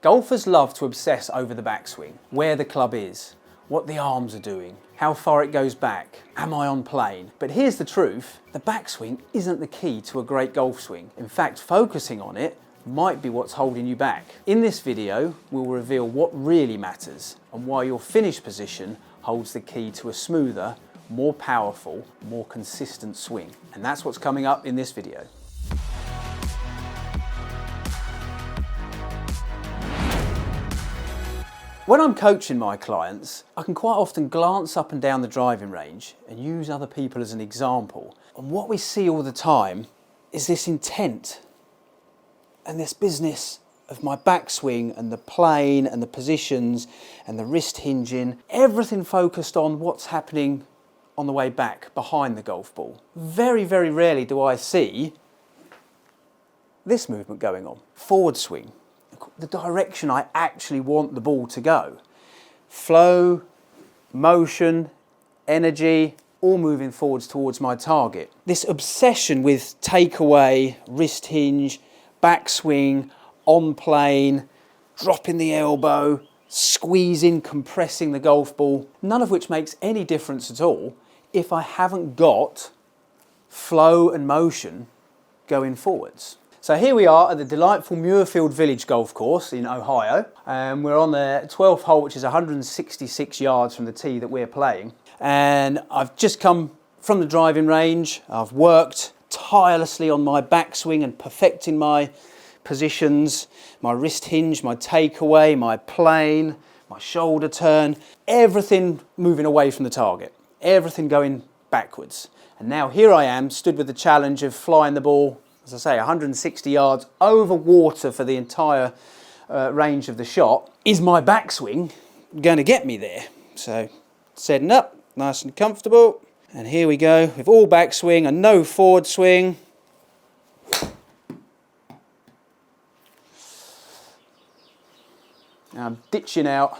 Golfers love to obsess over the backswing, where the club is, what the arms are doing, how far it goes back, am I on plane? But here's the truth, the backswing isn't the key to a great golf swing. In fact, focusing on it might be what's holding you back. In this video, we'll reveal what really matters and why your finish position holds the key to a smoother, more powerful, more consistent swing. And that's what's coming up in this video. When I'm coaching my clients, I can quite often glance up and down the driving range and use other people as an example. And what we see all the time is this intent and this business of my backswing and the plane and the positions and the wrist hinging, everything focused on what's happening on the way back behind the golf ball. Very, very rarely do I see this movement going on. Forward swing. The direction I actually want the ball to go. Flow, motion, energy, all moving forwards towards my target. This obsession with takeaway, wrist hinge, backswing, on plane, dropping the elbow, squeezing, compressing the golf ball, none of which makes any difference at all if I haven't got flow and motion going forwards. So here we are at the delightful Muirfield Village Golf Course in Ohio. We're on the 12th hole, which is 166 yards from the tee that we're playing. And I've just come from the driving range. I've worked tirelessly on my backswing and perfecting my positions, my wrist hinge, my takeaway, my plane, my shoulder turn, everything moving away from the target, everything going backwards. And now here I am, stood with the challenge of flying the ball, as I say, 160 yards over water for the entire range of the shot. Is my backswing going to get me there? So, setting up, nice and comfortable. And here we go, with all backswing and no forward swing. Now I'm ditching out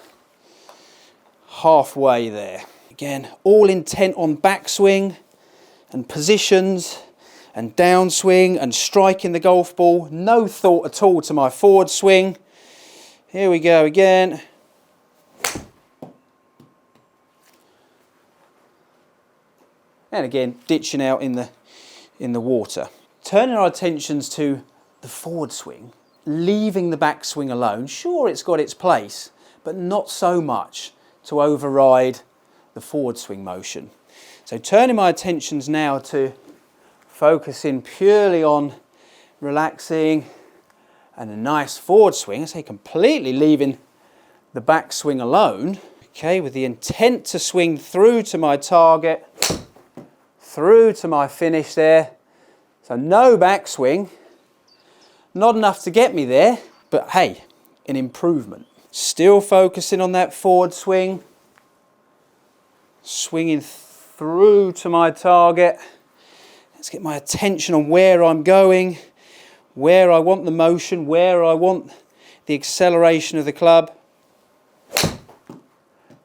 halfway there. Again, all intent on backswing and positions and downswing and striking the golf ball. No thought at all to my forward swing. Here we go again. And again, ditching out in the water. Turning our attentions to the forward swing, leaving the backswing alone. Sure, it's got its place, but not so much to override the forward swing motion. So turning my attentions now to focusing purely on relaxing and a nice forward swing. I say completely leaving the backswing alone. Okay, with the intent to swing through to my target, through to my finish there. So no backswing, not enough to get me there, but hey, an improvement. Still focusing on that forward swing, swinging through to my target. Let's get my attention on where I'm going, where I want the motion, where I want the acceleration of the club.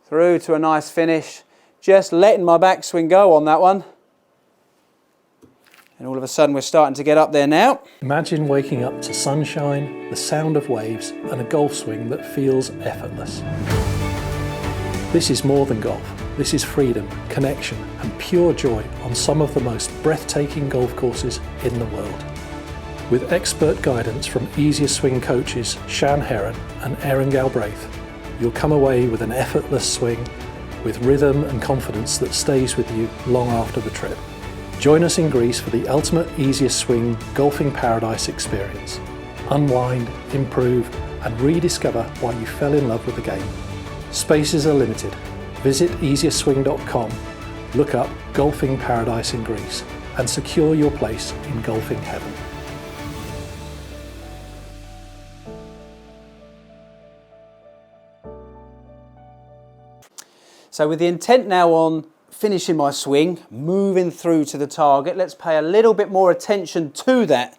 Through to a nice finish. Just letting my backswing go on that one. And all of a sudden we're starting to get up there now. Imagine waking up to sunshine, the sound of waves, and a golf swing that feels effortless. This is more than golf. This is freedom, connection, and pure joy on some of the most breathtaking golf courses in the world. With expert guidance from Easiest Swing coaches Shan Heron and Aaron Galbraith, you'll come away with an effortless swing with rhythm and confidence that stays with you long after the trip. Join us in Greece for the ultimate Easiest Swing golfing paradise experience. Unwind, improve, and rediscover why you fell in love with the game. Spaces are limited. Visit easiestswing.com, look up Golfing Paradise in Greece, and secure your place in golfing heaven. So with the intent now on finishing my swing, moving through to the target, let's pay a little bit more attention to that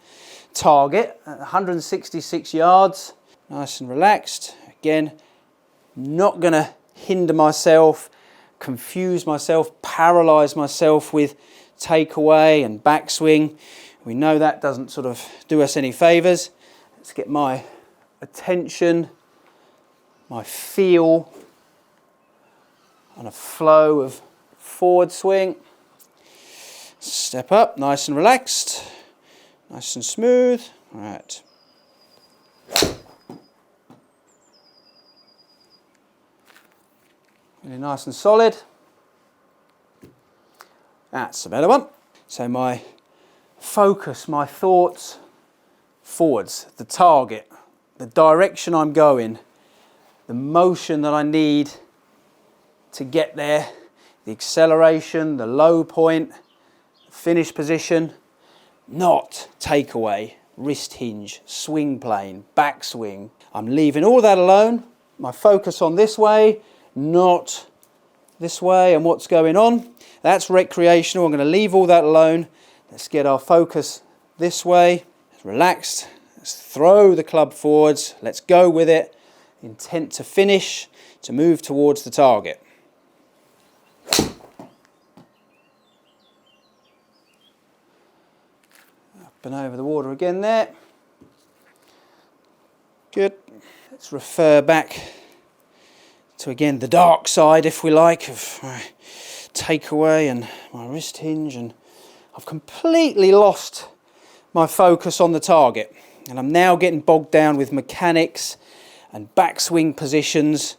target at 166 yards. Nice and relaxed. Again, not going to hinder myself, confuse myself, paralyze myself with takeaway and backswing. We know that doesn't sort of do us any favors. Let's get my attention my feel and a flow of forward swing. Step up, nice and relaxed, nice and smooth. All right. Really nice and solid. That's a better one. So my focus, my thoughts, forwards, the target, the direction I'm going, the motion that I need to get there, the acceleration, the low point, finish position, not takeaway, wrist hinge, swing plane, backswing. I'm leaving all that alone. My focus on this way, not this way and what's going on. That's recreational. I'm going to leave all that alone. Let's get our focus this way. Relaxed. Let's throw the club forwards. Let's go with it. Intent to finish, to move towards the target. Up and over the water again there. Good. Let's refer back to, again, the dark side, if we like, of my takeaway and my wrist hinge, and I've completely lost my focus on the target, and I'm now getting bogged down with mechanics and backswing positions.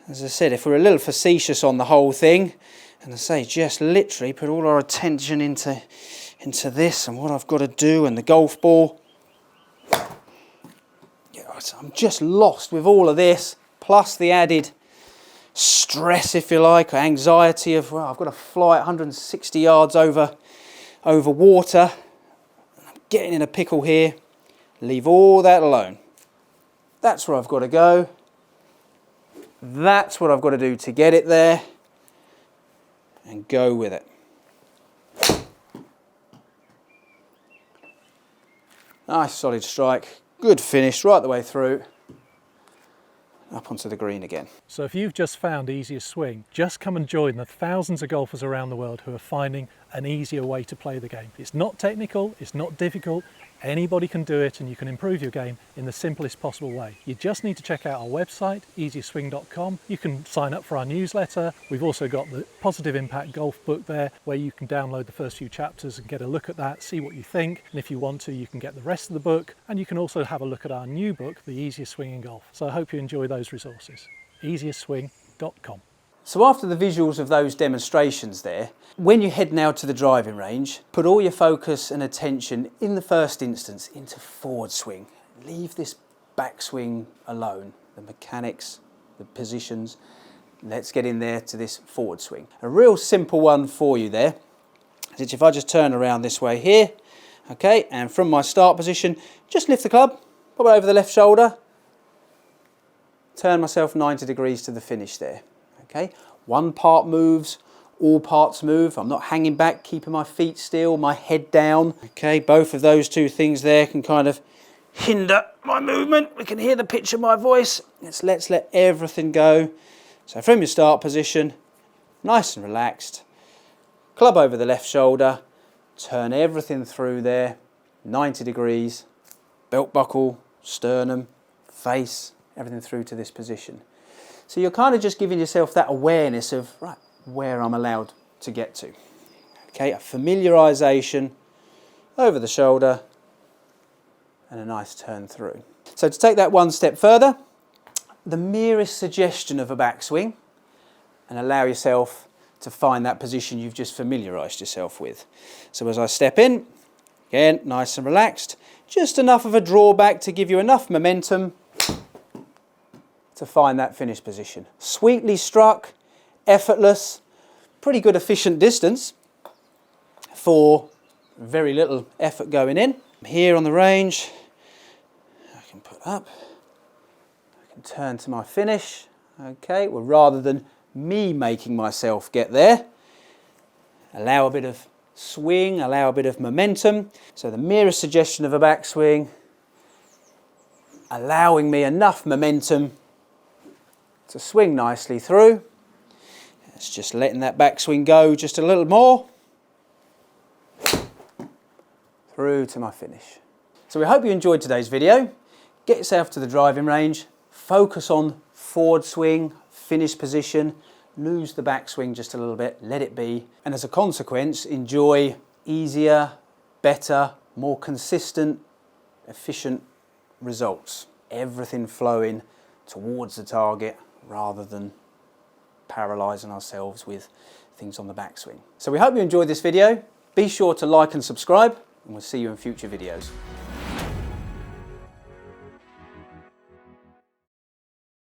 As I said, if we're a little facetious on the whole thing, and I say just literally put all our attention into this and what I've got to do and the golf ball, I'm just lost with all of this, plus the added stress, if you like, or anxiety of, well, I've got to fly at 160 yards over water. I'm getting in a pickle here. Leave all that alone. That's where I've got to go. That's what I've got to do to get it there. And go with it. Nice solid strike. Good finish right the way through. Up onto the green again. So if you've just found easiest swing, just come and join the thousands of golfers around the world who are finding an easier way to play the game. It's not technical, it's not difficult, anybody can do it, and you can improve your game in the simplest possible way. You just need to check out our website, easiestswing.com. You can sign up for our newsletter. We've also got the Positive Impact Golf book there, where you can download the first few chapters and get a look at that, see what you think, and if you want to, you can get the rest of the book, and you can also have a look at our new book, The Easiest Swing in Golf. So I hope you enjoy those resources. easiestswing.com. So after the visuals of those demonstrations there, when you head now to the driving range, put all your focus and attention in the first instance into forward swing. Leave this backswing alone, the mechanics, the positions. Let's get in there to this forward swing. A real simple one for you there is if I just turn around this way here, okay, and from my start position, just lift the club, pop it over the left shoulder, turn myself 90 degrees to the finish there. Okay, one part moves, all parts move. I'm not hanging back, keeping my feet still, my head down. Okay, both of those two things there can kind of hinder my movement. We can hear the pitch of my voice. Let's let everything go. So from your start position, nice and relaxed, club over the left shoulder, turn everything through there, 90 degrees, belt buckle, sternum, face, everything through to this position. So you're kind of just giving yourself that awareness of, right, where I'm allowed to get to. Okay, a familiarisation over the shoulder and a nice turn through. So to take that one step further, the merest suggestion of a backswing, and allow yourself to find that position you've just familiarised yourself with. So as I step in, again, nice and relaxed, just enough of a drawback to give you enough momentum to find that finish position. Sweetly struck, effortless, pretty good efficient distance for very little effort going in. Here on the range, I can put up, I can turn to my finish. Okay, well, rather than me making myself get there, allow a bit of swing, allow a bit of momentum. So the merest suggestion of a backswing, allowing me enough momentum to swing nicely through. It's just letting that backswing go just a little more. Through to my finish. So we hope you enjoyed today's video. Get yourself to the driving range, focus on forward swing, finish position, lose the backswing just a little bit, let it be, and as a consequence, enjoy easier, better, more consistent, efficient results. Everything flowing towards the target rather than paralysing ourselves with things on the backswing. So we hope you enjoyed this video. Be sure to like and subscribe, and we'll see you in future videos.